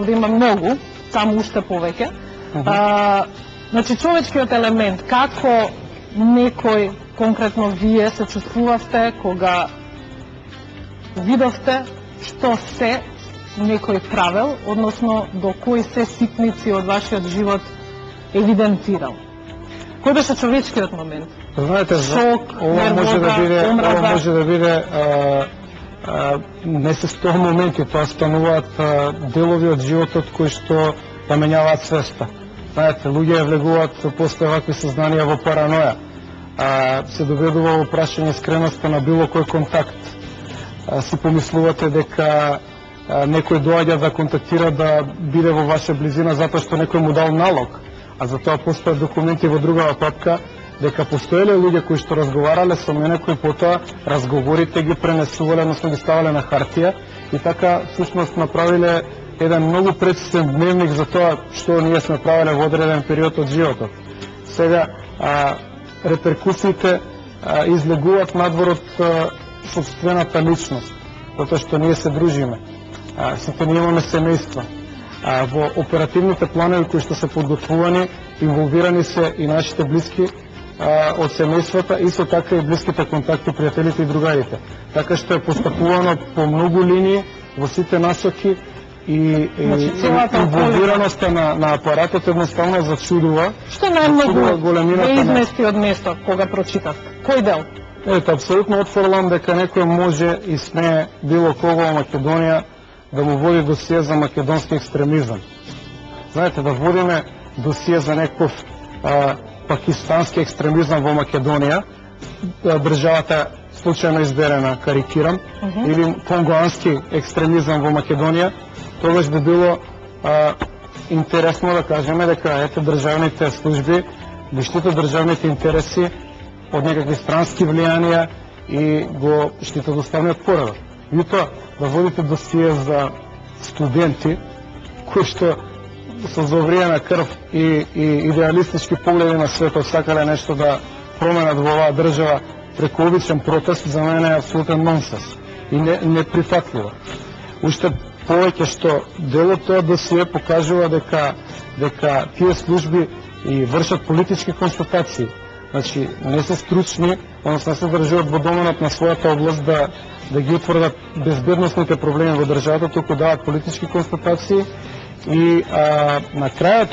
да има многу, таму уште повеќе. Значи, човечкиот елемент, како некој, конкретно вие, се чувствувавте кога видовте што се некој правел, односно до кои се ситници од вашиот живот евидентирал? Кој беше човечкиот момент? Знаете, шок, ова може да биде не се 100 моменти, тоа стануваат делови од животот кои што поменјаваат свеста. Знаете, луѓе влегуваат после вакви сознанија во параноја. Се доведува во прашање скреноста на било кој контакт. Си помислувате дека некој доаѓа да контактира да биде во ваша близина затоа што некој му дал налог, а за тоа постојат документи во другава папка дека постоеле луѓе кои што разговарале со мене, кои потоа разговорите ги пренесувале, односно ги ставале на хартија и така всушност направиле еден многу прецизен дневник за тоа што ние сме правеле во одреден период од животот. Сега, реперкусиите излегуваат надвор од собствената личност, затоа што ние се дружиме. Сите ние имаме семејства. Во оперативните планови кои што се подготвувани, инволвирани се и нашите блиски од семејствата, исто така и блиските контакти, пријателите и другарите. Така што е постапувано по многу линии во сите насоки и инволвираноста на апаратот едноставно зачудува. Што најмногу ве измести од место кога прочитавте? Кој дел? Ето, апсолутно отфрлам дека некој може и смее било кого во Македонија да му води досие за македонски екстремизам. Знаете, да водиме досие за некој пакистански екстремизам во Македонија, државата случајно изберена, карикирам, или конгоански екстремизам во Македонија, тогаш би било интересно да кажеме дека ете државните служби ги штитат државните интереси од некакви странски влијанија и го штитат уставниот поредок. Меѓутоа, да водите досие за студенти кои што со завриена крв и идеалистички погледи на светот сакале нешто да променат во оваа држава преку обичен протест, за мене е апсолутен нонсенс и неприфатливо. Уште повеќе што делот тоа досие покажува дека тие служби и вршат политички констатации. Значи, не се стручни, односно не се држат во доменот на својата област да ги утврдат безбедносните проблеми во државата, туку дават политички констатации и на крајот